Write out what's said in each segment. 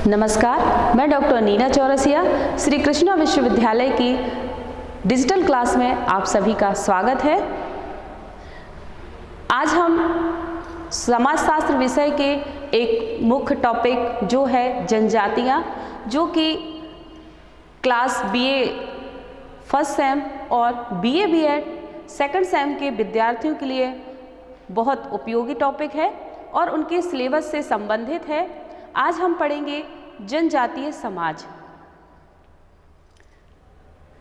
नमस्कार, मैं डॉक्टर नीना चौरसिया श्री कृष्णा विश्वविद्यालय की डिजिटल क्लास में आप सभी का स्वागत है। आज हम समाजशास्त्र विषय के एक मुख्य टॉपिक जो है जनजातियाँ, जो कि क्लास बीए फर्स्ट सेम और बीए बीएड सेकंड सेम के विद्यार्थियों के लिए बहुत उपयोगी टॉपिक है और उनके सिलेबस से संबंधित है। आज हम पढ़ेंगे जनजातीय समाज।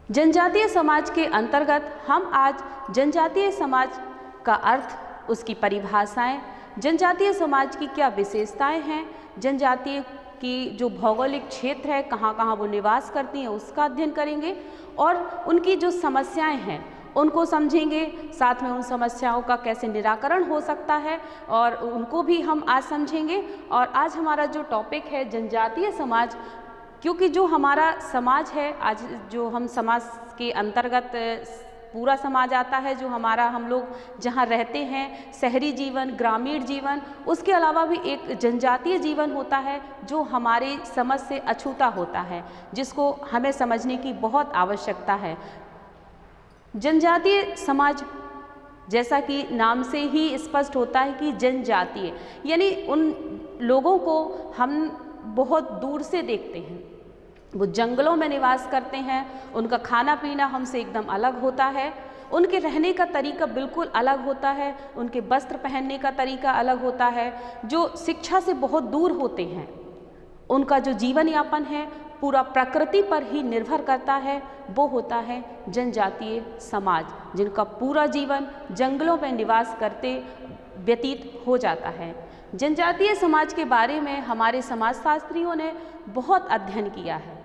जनजातीय समाज के अंतर्गत हम आज जनजातीय समाज का अर्थ, उसकी परिभाषाएं, जनजातीय समाज की क्या विशेषताएं हैं, जनजातीय की जो भौगोलिक क्षेत्र है, कहाँ कहाँ वो निवास करती हैं, उसका अध्ययन करेंगे और उनकी जो समस्याएं हैं उनको समझेंगे। साथ में उन समस्याओं का कैसे निराकरण हो सकता है और उनको भी हम आज समझेंगे। और आज हमारा जो टॉपिक है जनजातीय समाज, क्योंकि जो हमारा समाज है आज, जो हम समाज के अंतर्गत पूरा समाज आता है, जो हमारा हम लोग जहाँ रहते हैं, शहरी जीवन, ग्रामीण जीवन, उसके अलावा भी एक जनजातीय जीवन होता है जो हमारी समझ से अछूता होता है, जिसको हमें समझने की बहुत आवश्यकता है। जनजातीय समाज, जैसा कि नाम से ही स्पष्ट होता है कि जनजातीय, यानी उन लोगों को हम बहुत दूर से देखते हैं। वो जंगलों में निवास करते हैं, उनका खाना पीना हमसे एकदम अलग होता है, उनके रहने का तरीका बिल्कुल अलग होता है, उनके वस्त्र पहनने का तरीका अलग होता है, जो शिक्षा से बहुत दूर होते हैं। उनका जो जीवन यापन है पूरा प्रकृति पर ही निर्भर करता है, वो होता है जनजातीय समाज, जिनका पूरा जीवन जंगलों में निवास करते व्यतीत हो जाता है। जनजातीय समाज के बारे में हमारे समाजशास्त्रियों ने बहुत अध्ययन किया है,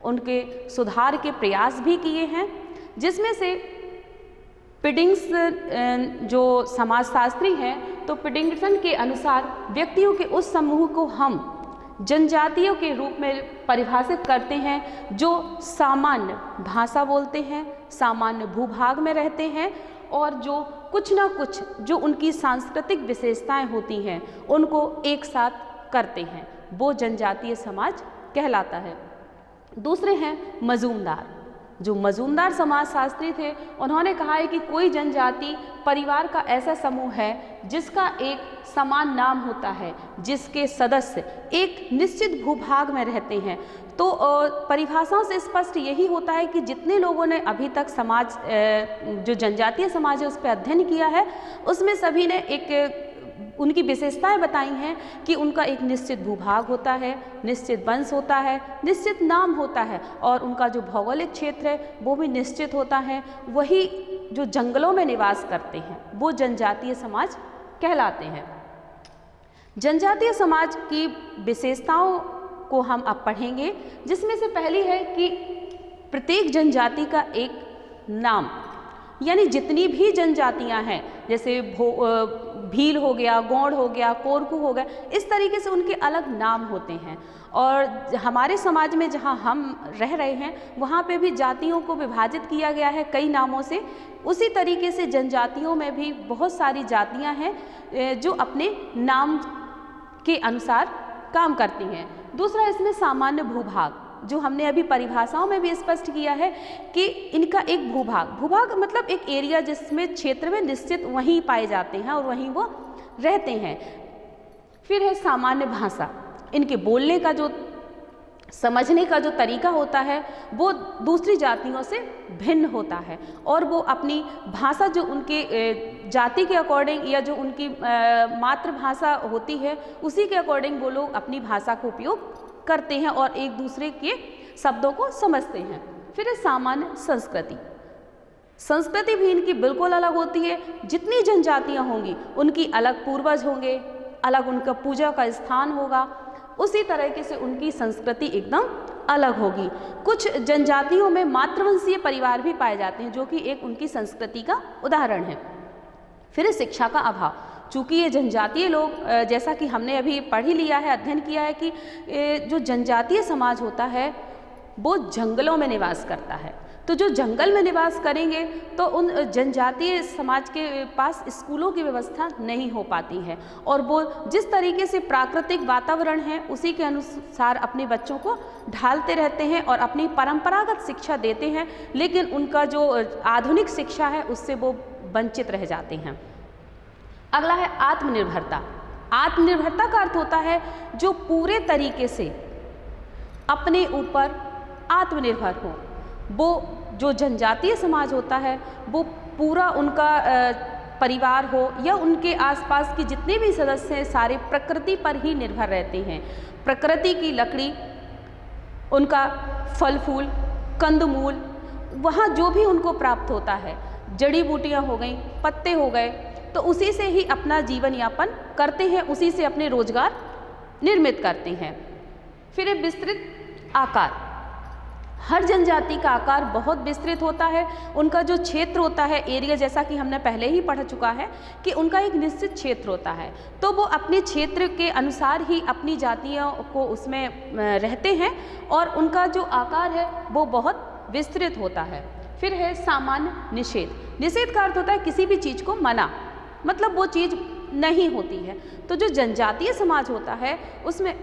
उनके सुधार के प्रयास भी किए हैं, जिसमें से पिडिंग्स जो समाजशास्त्री हैं, तो पिडिंगसन के अनुसार व्यक्तियों के उस समूह को हम जनजातियों के रूप में परिभाषित करते हैं जो सामान्य भाषा बोलते हैं, सामान्य भूभाग में रहते हैं और जो कुछ ना कुछ जो उनकी सांस्कृतिक विशेषताएं होती हैं उनको एक साथ करते हैं, वो जनजातीय समाज कहलाता है। दूसरे हैं मजूमदार। जो मजूमदार समाजशास्त्री थे, उन्होंने कहा है कि कोई जनजाति परिवार का ऐसा समूह है जिसका एक समान नाम होता है, जिसके सदस्य एक निश्चित भूभाग में रहते हैं। तो परिभाषाओं से स्पष्ट यही होता है कि जितने लोगों ने अभी तक समाज जो जनजातीय समाज है उस पर अध्ययन किया है, उसमें सभी ने एक उनकी विशेषताएं बताई हैं कि उनका एक निश्चित भूभाग होता है, निश्चित वंश होता है, निश्चित नाम होता है और उनका जो भौगोलिक क्षेत्र है वो भी निश्चित होता है। वही जो जंगलों में निवास करते हैं वो जनजातीय समाज कहलाते हैं। जनजातीय समाज की विशेषताओं को हम अब पढ़ेंगे, जिसमें से पहली है कि प्रत्येक जनजाति का एक नाम, यानी जितनी भी जनजातियां हैं, जैसे भील हो गया, गौड़ हो गया, कोरकू हो गया, इस तरीके से उनके अलग नाम होते हैं। और हमारे समाज में जहां हम रह रहे हैं वहां पे भी जातियों को विभाजित किया गया है कई नामों से। उसी तरीके से जनजातियों में भी बहुत सारी जातियां हैं जो अपने नाम के अनुसार काम करती हैं। दूसरा इसमें सामान्य भूभाग, जो हमने अभी परिभाषाओं में भी स्पष्ट किया है कि इनका एक भूभाग मतलब एक एरिया जिसमें क्षेत्र में निश्चित वहीं पाए जाते हैं और वहीं वो रहते हैं। फिर है सामान्य भाषा, इनके बोलने का जो समझने का जो तरीका होता है वो दूसरी जातियों से भिन्न होता है और वो अपनी भाषा जो उनके जाति के अकॉर्डिंग या जो उनकी मातृभाषा होती है उसी के अकॉर्डिंग वो लोग अपनी भाषा का उपयोग करते हैं और एक दूसरे के शब्दों को समझते हैं। फिर है सामान्य संस्कृति। संस्कृति भी इनकी बिल्कुल अलग होती है। जितनी जनजातियां होंगी उनकी अलग पूर्वज होंगे, अलग उनका पूजा का स्थान होगा, उसी तरीके से उनकी संस्कृति एकदम अलग होगी। कुछ जनजातियों में मातृवंशीय परिवार भी पाए जाते हैं, जो कि एक उनकी संस्कृति का उदाहरण है। फिर शिक्षा का अभाव, चूँकि ये जनजातीय लोग, जैसा कि हमने अभी पढ़ ही लिया है, अध्ययन किया है कि जो जनजातीय समाज होता है वो जंगलों में निवास करता है, तो जो जंगल में निवास करेंगे तो उन जनजातीय समाज के पास स्कूलों की व्यवस्था नहीं हो पाती है, और वो जिस तरीके से प्राकृतिक वातावरण है उसी के अनुसार अपने बच्चों को ढालते रहते हैं और अपनी परंपरागत शिक्षा देते हैं, लेकिन उनका जो आधुनिक शिक्षा है उससे वो वंचित रह जाते हैं। अगला है आत्मनिर्भरता। आत्मनिर्भरता का अर्थ होता है जो पूरे तरीके से अपने ऊपर आत्मनिर्भर हो। वो जो जनजातीय समाज होता है वो पूरा उनका परिवार हो या उनके आसपास के जितने भी सदस्य हैं सारे प्रकृति पर ही निर्भर रहते हैं। प्रकृति की लकड़ी, उनका फल फूल, कंदमूल, वहाँ जो भी उनको प्राप्त होता है, जड़ी बूटियाँ हो गई, पत्ते हो गए, तो उसी से ही अपना जीवन यापन करते हैं, उसी से अपने रोजगार निर्मित करते हैं। फिर एक विस्तृत आकार। हर जनजाति का आकार बहुत विस्तृत होता है। उनका जो क्षेत्र होता है, एरिया, जैसा कि हमने पहले ही पढ़ चुका है कि उनका एक निश्चित क्षेत्र होता है, तो वो अपने क्षेत्र के अनुसार ही अपनी जातियों को उसमें रहते हैं और उनका जो आकार है वो बहुत विस्तृत होता है। फिर है सामान्य निषेध। निषेध का अर्थ होता है किसी भी चीज़ को मना, मतलब वो चीज़ नहीं होती है। तो जो जनजातीय समाज होता है उसमें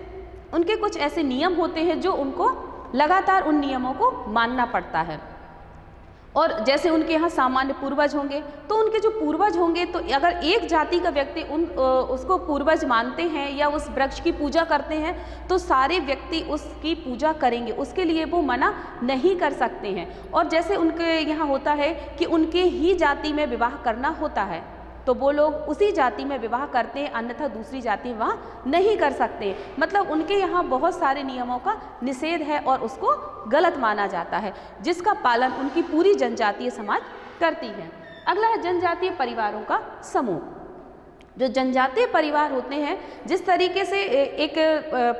उनके कुछ ऐसे नियम होते हैं जो उनको लगातार उन नियमों को मानना पड़ता है। और जैसे उनके यहाँ सामान्य पूर्वज होंगे तो उनके जो पूर्वज होंगे, तो अगर एक जाति का व्यक्ति उसको पूर्वज मानते हैं या उस वृक्ष की पूजा करते हैं तो सारे व्यक्ति उसकी पूजा करेंगे, उसके लिए वो मना नहीं कर सकते हैं। और जैसे उनके यहाँ होता है कि उनके ही जाति में विवाह करना होता है तो वो लोग उसी जाति में विवाह करते हैं, अन्यथा दूसरी जाति में विवाह नहीं कर सकते। मतलब उनके यहाँ बहुत सारे नियमों का निषेध है और उसको गलत माना जाता है, जिसका पालन उनकी पूरी जनजातीय समाज करती है। अगला है जनजातीय परिवारों का समूह। जो जनजातीय परिवार होते हैं, जिस तरीके से एक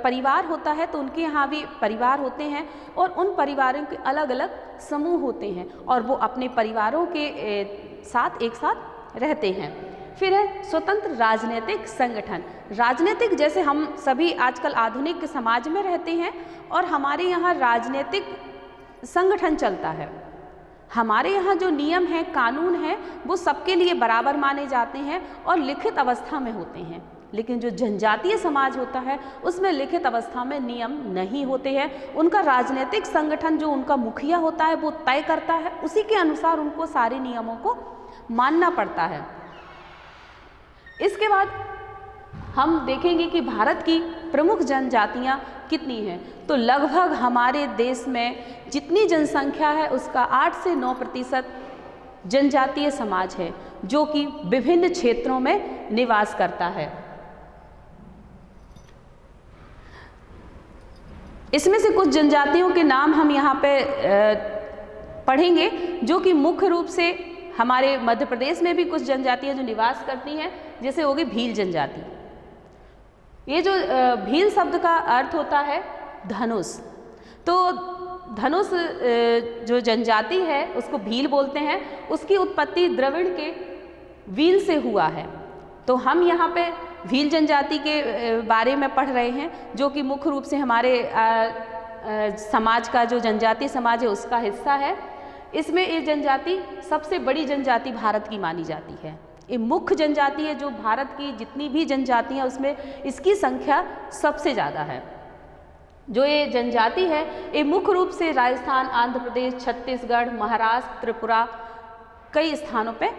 परिवार होता है तो उनके यहाँ भी परिवार होते हैं और उन परिवारों के अलग अलग समूह होते हैं और वो अपने परिवारों के साथ एक साथ रहते हैं। फिर है स्वतंत्र राजनीतिक संगठन। राजनीतिक, जैसे हम सभी आजकल आधुनिक समाज में रहते हैं और हमारे यहाँ राजनीतिक संगठन चलता है। हमारे यहाँ जो नियम है, कानून है, वो सबके लिए बराबर माने जाते हैं और लिखित अवस्था में होते हैं। लेकिन जो जनजातीय समाज होता है उसमें लिखित अवस्था में नियम नहीं होते हैं। उनका राजनीतिक संगठन जो उनका मुखिया होता है वो तय करता है, उसी के अनुसार उनको सारे नियमों को मानना पड़ता है। इसके बाद हम देखेंगे कि भारत की प्रमुख जनजातियां कितनी हैं। तो लगभग हमारे देश में जितनी जनसंख्या है उसका 8 से 9% जनजातीय समाज है जो कि विभिन्न क्षेत्रों में निवास करता है। इसमें से कुछ जनजातियों के नाम हम यहाँ पे पढ़ेंगे जो कि मुख्य रूप से हमारे मध्य प्रदेश में भी कुछ जनजातियां जो निवास करती हैं, जैसे होगी भील जनजाति। ये जो भील शब्द का अर्थ होता है धनुष, तो धनुष जो जनजाति है उसको भील बोलते हैं। उसकी उत्पत्ति द्रविड़ के व्हील से हुआ है। तो हम यहाँ पे भील जनजाति के बारे में पढ़ रहे हैं जो कि मुख्य रूप से हमारे समाज का जो जनजातीय समाज है उसका हिस्सा है। इसमें ये जनजाति सबसे बड़ी जनजाति भारत की मानी जाती है। ये मुख्य जनजाति है जो भारत की जितनी भी जनजाति हैं उसमें इसकी संख्या सबसे ज़्यादा है। जो ये जनजाति है ये मुख्य रूप से राजस्थान, आंध्र प्रदेश, छत्तीसगढ़, महाराष्ट्र, त्रिपुरा कई स्थानों पे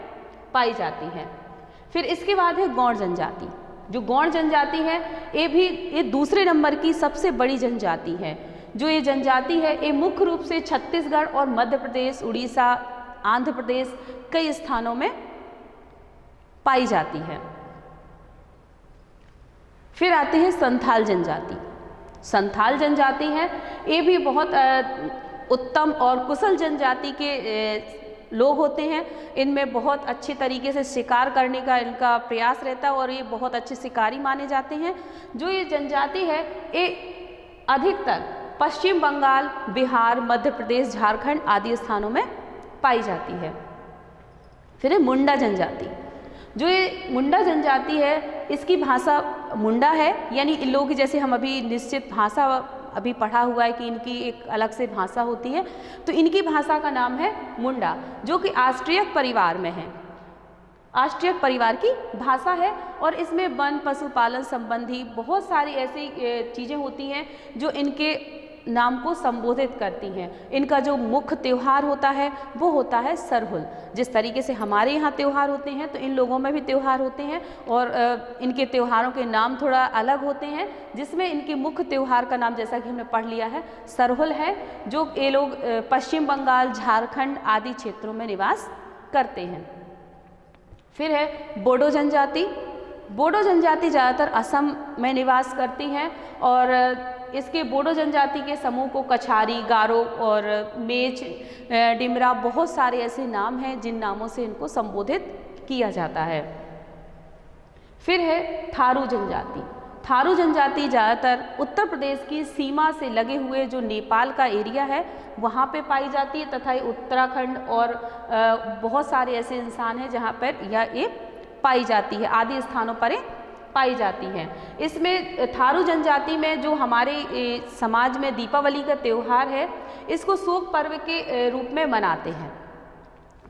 पाई जाती है। फिर इसके बाद है गौड़ जनजाति। जो गौड़ जनजाति है ये दूसरे नंबर की सबसे बड़ी जनजाति है। जो ये जनजाति है ये मुख्य रूप से छत्तीसगढ़ और मध्य प्रदेश, उड़ीसा, आंध्र प्रदेश कई स्थानों में पाई जाती है। फिर आते हैं संथाल जनजाति। संथाल जनजाति है ये भी बहुत उत्तम और कुशल जनजाति के लोग होते हैं। इनमें बहुत अच्छे तरीके से शिकार करने का इनका प्रयास रहता है और ये बहुत अच्छे शिकारी माने जाते हैं। जो ये जनजाति है ये अधिकतर पश्चिम बंगाल, बिहार, मध्य प्रदेश, झारखंड आदि स्थानों में पाई जाती है। फिर है मुंडा जनजाति। जो ये मुंडा जनजाति है इसकी भाषा मुंडा है, यानी इन लोगों की जैसे हम अभी निश्चित भाषा अभी पढ़ा हुआ है कि इनकी एक अलग से भाषा होती है। तो इनकी भाषा का नाम है मुंडा, जो कि ऑस्ट्रियक परिवार में है, ऑस्ट्रियक परिवार की भाषा है। और इसमें वन पशुपालन संबंधी बहुत सारी ऐसी चीज़ें होती हैं जो इनके नाम को संबोधित करती हैं। इनका जो मुख्य त्यौहार होता है वो होता है सरहुल। जिस तरीके से हमारे यहाँ त्यौहार होते हैं तो इन लोगों में भी त्यौहार होते हैं, और इनके त्योहारों के नाम थोड़ा अलग होते हैं, जिसमें इनके मुख्य त्यौहार का नाम जैसा कि हमने पढ़ लिया है सरहुल है, जो ये लोग पश्चिम बंगाल, झारखंड आदि क्षेत्रों में निवास करते हैं। फिर है बोडो जनजाति। बोडो जनजाति ज़्यादातर असम में निवास करती हैं, और इसके बोडो जनजाति के समूह को कछारी, गारो और मेच, डिमरा, बहुत सारे ऐसे नाम हैं जिन नामों से इनको संबोधित किया जाता है। फिर है थारू जनजाति। थारू जनजाति ज़्यादातर उत्तर प्रदेश की सीमा से लगे हुए जो नेपाल का एरिया है वहाँ पे पाई जाती है, तथा ये उत्तराखंड और बहुत सारे ऐसे इंसान हैं जहाँ पर ये पाई जाती है, आदि स्थानों पर पाई जाती हैं। इसमें थारू जनजाति में जो हमारे समाज में दीपावली का त्यौहार है, इसको शोक पर्व के रूप में मनाते हैं।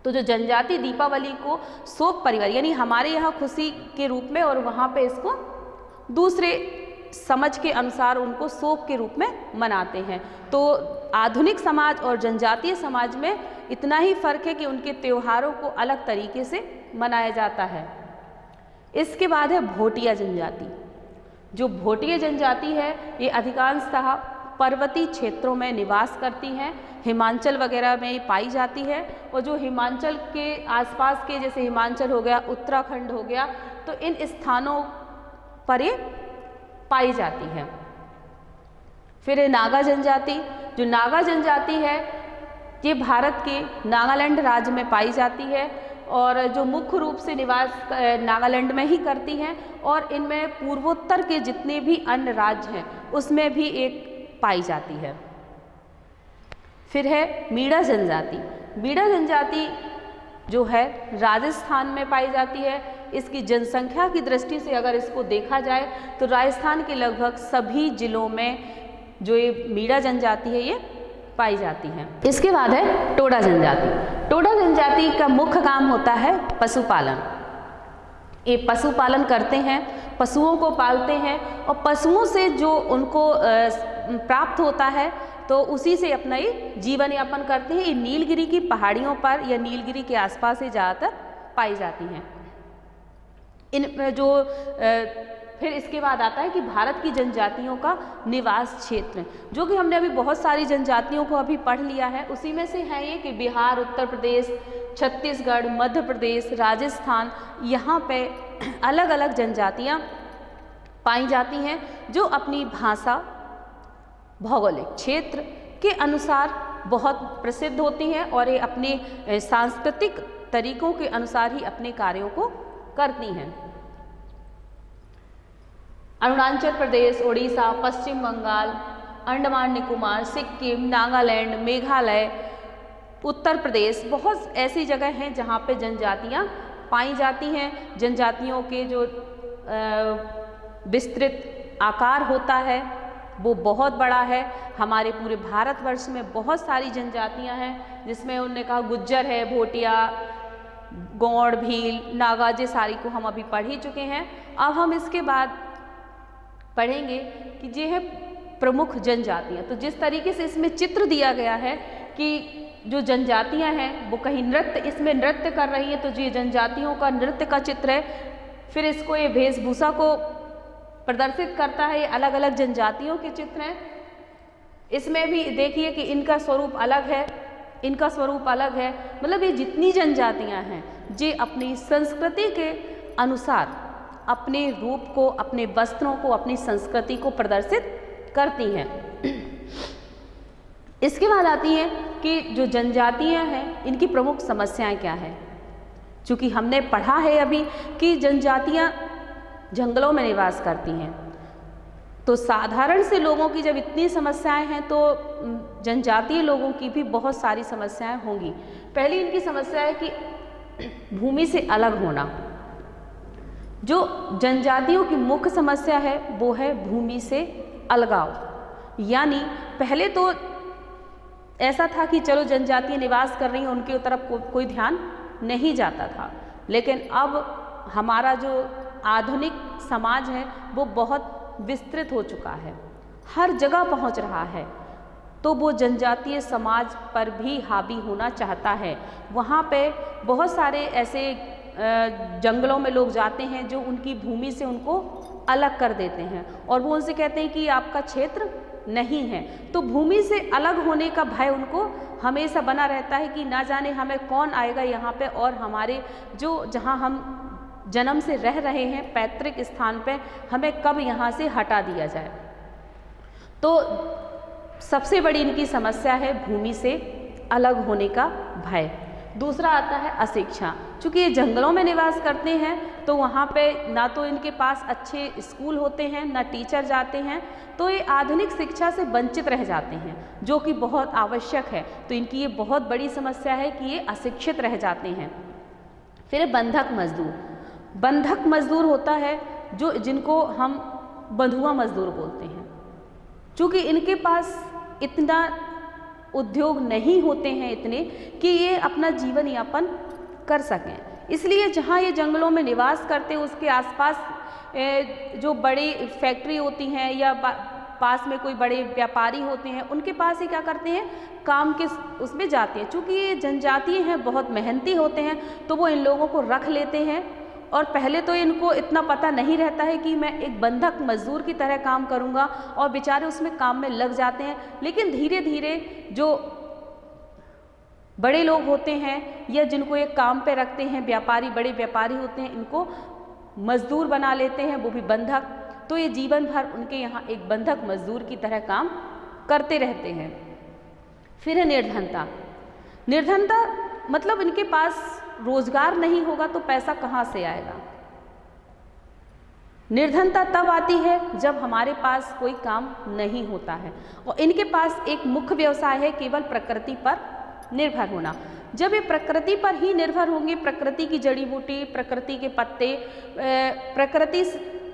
तो जो जनजाति दीपावली को शोक परिवार यानी हमारे यहाँ खुशी के रूप में, और वहाँ पे इसको दूसरे समझ के अनुसार उनको शोक के रूप में मनाते हैं। तो आधुनिक समाज और जनजातीय समाज में इतना ही फर्क है कि उनके त्योहारों को अलग तरीके से मनाया जाता है। इसके बाद है भोटिया जनजाति। जो भोटिया जनजाति है ये अधिकांशतः पर्वतीय क्षेत्रों में निवास करती हैं, हिमाचल वगैरह में पाई जाती है, और जो हिमाचल के आसपास के जैसे हिमाचल हो गया, उत्तराखंड हो गया, तो इन स्थानों पर ये पाई जाती है। फिर है नागा जनजाति। जो नागा जनजाति है ये भारत के नागालैंड राज्य में पाई जाती है, और जो मुख्य रूप से निवास नागालैंड में ही करती हैं, और इनमें पूर्वोत्तर के जितने भी अन्य राज्य हैं उसमें भी एक पाई जाती है। फिर है मीणा जनजाति। मीणा जनजाति जो है राजस्थान में पाई जाती है। इसकी जनसंख्या की दृष्टि से अगर इसको देखा जाए तो राजस्थान के लगभग सभी जिलों में जो ये मीणा जनजाति है ये पाई जाती है। इसके बाद है टोडा जनजाति। टोडा जनजाति का मुख्य काम होता है पशुपालन। ये पशुपालन करते हैं, पशुओं को पालते हैं, और पशुओं से जो उनको प्राप्त होता है तो उसी से अपना ये जीवन यापन करते हैं। ये नीलगिरी की पहाड़ियों पर या नीलगिरी के आसपास ही ज़्यादातर पाई जाती हैं। इन जो फिर इसके बाद आता है कि भारत की जनजातियों का निवास क्षेत्र, जो कि हमने अभी बहुत सारी जनजातियों को अभी पढ़ लिया है। उसी में से है ये कि बिहार, उत्तर प्रदेश, छत्तीसगढ़, मध्य प्रदेश, राजस्थान, यहाँ पे अलग अलग जनजातियाँ पाई जाती हैं, जो अपनी भाषा, भौगोलिक क्षेत्र के अनुसार बहुत प्रसिद्ध होती हैं, और ये अपने सांस्कृतिक तरीकों के अनुसार ही अपने कार्यों को करती हैं। अरुणाचल प्रदेश, उड़ीसा, पश्चिम बंगाल, अंडमान निकोबार, सिक्किम, नागालैंड, मेघालय, उत्तर प्रदेश, बहुत ऐसी जगह हैं जहाँ पे जनजातियाँ पाई जाती हैं। जनजातियों के जो विस्तृत आकार होता है वो बहुत बड़ा है। हमारे पूरे भारतवर्ष में बहुत सारी जनजातियाँ हैं, जिसमें उन्होंने कहा गुज्जर है, भोटिया, गौड़, भील, नागा, ये सारी को हम अभी पढ़ ही चुके हैं। अब हम इसके बाद पढ़ेंगे कि ये है प्रमुख जनजातियाँ। तो जिस तरीके से इसमें चित्र दिया गया है कि जो जनजातियाँ हैं वो कहीं नृत्य, इसमें नृत्य कर रही हैं, तो ये जनजातियों का नृत्य का चित्र है। फिर इसको ये वेशभूषा को प्रदर्शित करता है, ये अलग अलग जनजातियों के चित्र हैं। इसमें भी देखिए कि इनका स्वरूप अलग है, इनका स्वरूप अलग है। मतलब ये जितनी जनजातियाँ हैं ये अपनी संस्कृति के अनुसार अपने रूप को, अपने वस्त्रों को, अपनी संस्कृति को प्रदर्शित करती हैं। इसके बाद आती है कि जो जनजातियाँ हैं इनकी प्रमुख समस्याएं क्या हैं। चूँकि हमने पढ़ा है अभी कि जनजातियाँ जंगलों में निवास करती हैं, तो साधारण से लोगों की जब इतनी समस्याएं हैं तो जनजातीय लोगों की भी बहुत सारी समस्याएं होंगी। पहली इनकी समस्या है कि भूमि से अलग होना। जो जनजातियों की मुख्य समस्या है वो है भूमि से अलगाव। यानी पहले तो ऐसा था कि चलो जनजातीय निवास कर रही हैं, उनके तरफ कोई ध्यान नहीं जाता था, लेकिन अब हमारा जो आधुनिक समाज है वो बहुत विस्तृत हो चुका है, हर जगह पहुंच रहा है, तो वो जनजातीय समाज पर भी हावी होना चाहता है। वहाँ पे बहुत सारे ऐसे जंगलों में लोग जाते हैं जो उनकी भूमि से उनको अलग कर देते हैं और वो उनसे कहते हैं कि आपका क्षेत्र नहीं है। तो भूमि से अलग होने का भय उनको हमेशा बना रहता है कि ना जाने हमें कौन आएगा यहाँ पे और हमारे जो जहाँ हम जन्म से रह रहे हैं पैतृक स्थान पे हमें कब यहाँ से हटा दिया जाए। तो सबसे बड़ी इनकी समस्या है भूमि से अलग होने का भय। दूसरा आता है अशिक्षा। चूँकि ये जंगलों में निवास करते हैं तो वहाँ पे ना तो इनके पास अच्छे स्कूल होते हैं, ना टीचर जाते हैं, तो ये आधुनिक शिक्षा से वंचित रह जाते हैं जो कि बहुत आवश्यक है। तो इनकी ये बहुत बड़ी समस्या है कि ये अशिक्षित रह जाते हैं। फिर बंधक मजदूर। बंधक मजदूर होता है जिनको हम बंधुआ मजदूर बोलते हैं। चूँकि इनके पास इतना उद्योग नहीं होते हैं इतने कि ये अपना जीवन यापन कर सकें, इसलिए जहाँ ये जंगलों में निवास करते हैं उसके आसपास जो बड़ी फैक्ट्री होती हैं या पास में कोई बड़े व्यापारी होते हैं उनके पास ही क्या करते हैं काम के उसमें जाते हैं। चूँकि ये जनजातीय हैं, बहुत मेहनती होते हैं, तो वो इन लोगों को रख लेते हैं और पहले तो इनको इतना पता नहीं रहता है कि मैं एक बंधक मजदूर की तरह काम करूंगा और बेचारे उसमें काम में लग जाते हैं। लेकिन धीरे धीरे जो बड़े लोग होते हैं या जिनको एक काम पे रखते हैं, व्यापारी, बड़े व्यापारी होते हैं, इनको मजदूर बना लेते हैं, वो भी बंधक। तो ये जीवन भर उनके यहाँ एक बंधक मजदूर की तरह काम करते रहते हैं। फिर है निर्धनता। निर्धनता मतलब इनके पास रोजगार नहीं होगा तो पैसा कहाँ से आएगा। निर्धनता तब आती है जब हमारे पास कोई काम नहीं होता है और इनके पास एक मुख्य व्यवसाय है केवल प्रकृति पर निर्भर होना। जब ये प्रकृति पर ही निर्भर होंगे, प्रकृति की जड़ी बूटी, प्रकृति के पत्ते, प्रकृति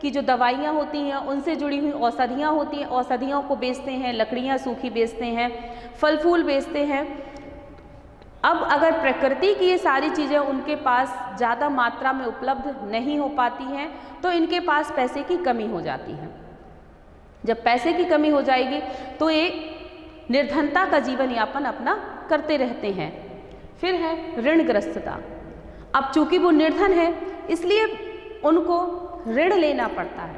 की जो दवाइयाँ होती हैं उनसे जुड़ी हुई औषधियाँ होती हैं, औषधियों को बेचते हैं, लकड़ियाँ सूखी बेचते हैं, फल फूल बेचते हैं। अब अगर प्रकृति की ये सारी चीज़ें उनके पास ज़्यादा मात्रा में उपलब्ध नहीं हो पाती हैं तो इनके पास पैसे की कमी हो जाती है। जब पैसे की कमी हो जाएगी तो ये निर्धनता का जीवन यापन अपना करते रहते हैं। फिर है ऋणग्रस्तता। अब चूंकि वो निर्धन है इसलिए उनको ऋण लेना पड़ता है,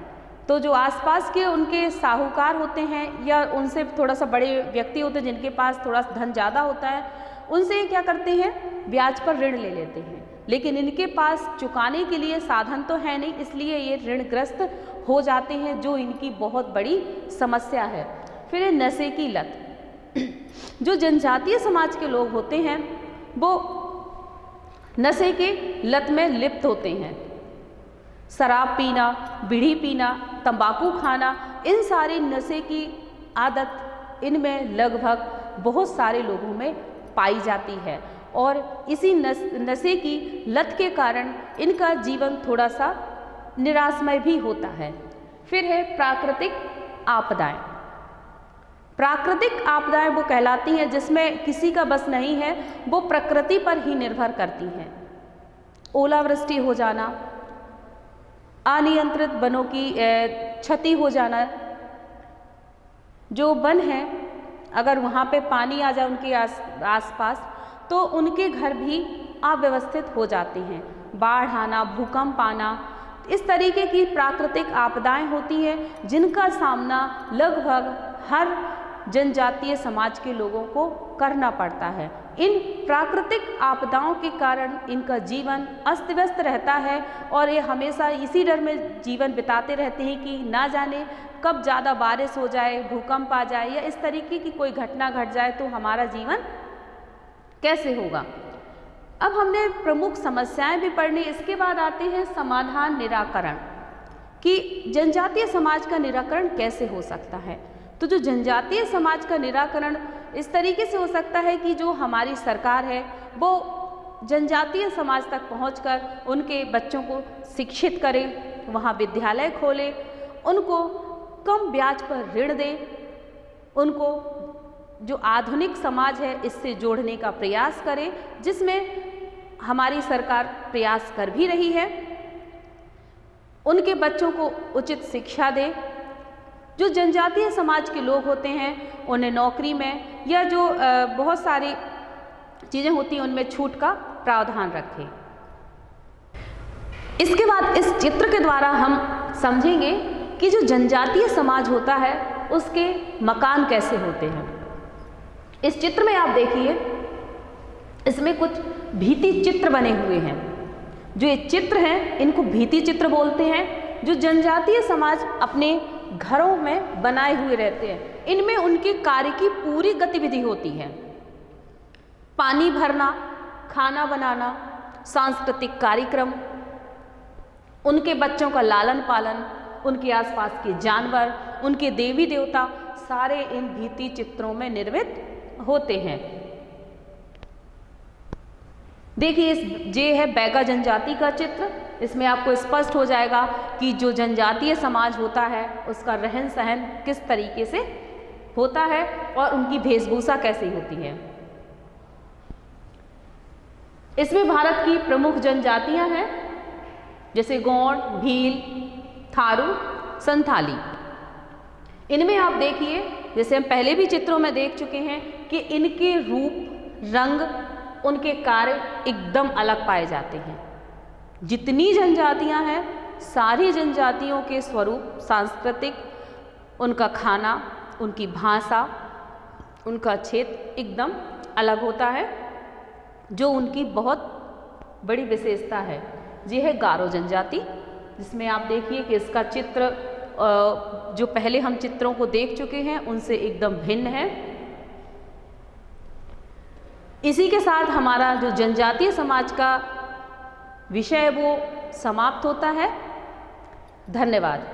तो जो आसपास के उनके साहूकार होते हैं या उनसे थोड़ा सा बड़े व्यक्ति होते हैं जिनके पास थोड़ा धन ज़्यादा होता है, उनसे ये क्या करते हैं ब्याज पर ऋण ले लेते हैं। लेकिन इनके पास चुकाने के लिए साधन तो है नहीं, इसलिए ये ऋणग्रस्त हो जाते हैं, जो इनकी बहुत बड़ी समस्या है। फिर नशे की लत। जो जनजातीय समाज के लोग होते हैं वो नशे के लत में लिप्त होते हैं। शराब पीना, बीड़ी पीना, तंबाकू खाना, इन सारी नशे की आदत इनमें लगभग बहुत सारे लोगों में पाई जाती है और इसी नशे की लत के कारण इनका जीवन थोड़ा सा निराशमय भी होता है। फिर है प्राकृतिक आपदाएं। प्राकृतिक आपदाएं वो कहलाती हैं जिसमें किसी का बस नहीं है, वो प्रकृति पर ही निर्भर करती हैं। ओलावृष्टि हो जाना, अनियंत्रित वनों की क्षति हो जाना। जो वन है अगर वहाँ पे पानी आ जाए उनके आसपास तो उनके घर भी अव्यवस्थित हो जाते हैं। बाढ़ आना, भूकंप आना, इस तरीके की प्राकृतिक आपदाएं होती हैं जिनका सामना लगभग हर जनजातीय समाज के लोगों को करना पड़ता है। इन प्राकृतिक आपदाओं के कारण इनका जीवन अस्त व्यस्त रहता है और ये हमेशा इसी डर में जीवन बिताते रहते हैं कि ना जाने कब ज़्यादा बारिश हो जाए, भूकंप आ जाए या इस तरीके की कोई घटना घट जाए तो हमारा जीवन कैसे होगा। अब हमने प्रमुख समस्याएं भी पढ़ ली, इसके बाद आते हैं समाधान निराकरण कि जनजातीय समाज का निराकरण कैसे हो सकता है। तो जो जनजातीय समाज का निराकरण इस तरीके से हो सकता है कि जो हमारी सरकार है वो जनजातीय समाज तक पहुंचकर उनके बच्चों को शिक्षित करे, वहाँ विद्यालय खोले, उनको कम ब्याज पर ऋण दे उनको जो आधुनिक समाज है इससे जोड़ने का प्रयास करें, जिसमें हमारी सरकार प्रयास कर भी रही है। उनके बच्चों को उचित शिक्षा दे। जो जनजातीय समाज के लोग होते हैं उन्हें नौकरी में या जो बहुत सारी चीज़ें होती हैं उनमें छूट का प्रावधान रखें। इसके बाद इस चित्र के द्वारा हम समझेंगे कि जो जनजातीय समाज होता है उसके मकान कैसे होते हैं। इस चित्र में आप देखिए, इसमें कुछ भित्ति चित्र बने हुए हैं। जो ये चित्र हैं इनको भित्ति चित्र बोलते हैं, जो जनजातीय समाज अपने घरों में बनाए हुए रहते हैं। इनमें उनके कार्य की पूरी गतिविधि होती है। पानी भरना, खाना बनाना, सांस्कृतिक कार्यक्रम, उनके बच्चों का लालन पालन, उनके आसपास के जानवर, उनके देवी देवता सारे इन भित्ति चित्रों में निर्मित होते हैं। देखिए, ये है बैगा जनजाति का चित्र। इसमें आपको स्पष्ट हो जाएगा कि जो जनजातीय समाज होता है उसका रहन सहन किस तरीके से होता है और उनकी वेशभूषा कैसी होती है। इसमें भारत की प्रमुख जनजातियां हैं, जैसे गोंड, भील, थारू, संथाली। इनमें आप देखिए, जैसे हम पहले भी चित्रों में देख चुके हैं कि इनके रूप, रंग, उनके कार्य एकदम अलग पाए जाते हैं। जितनी जनजातियां हैं सारी जनजातियों के स्वरूप, सांस्कृतिक, उनका खाना, उनकी भाषा, उनका क्षेत्र एकदम अलग होता है, जो उनकी बहुत बड़ी विशेषता है। ये है गारो जनजाति, जिसमें आप देखिए कि इसका चित्र जो पहले हम चित्रों को देख चुके हैं उनसे एकदम भिन्न है। इसी के साथ हमारा जो जनजातीय समाज का विषय वो समाप्त होता है। धन्यवाद।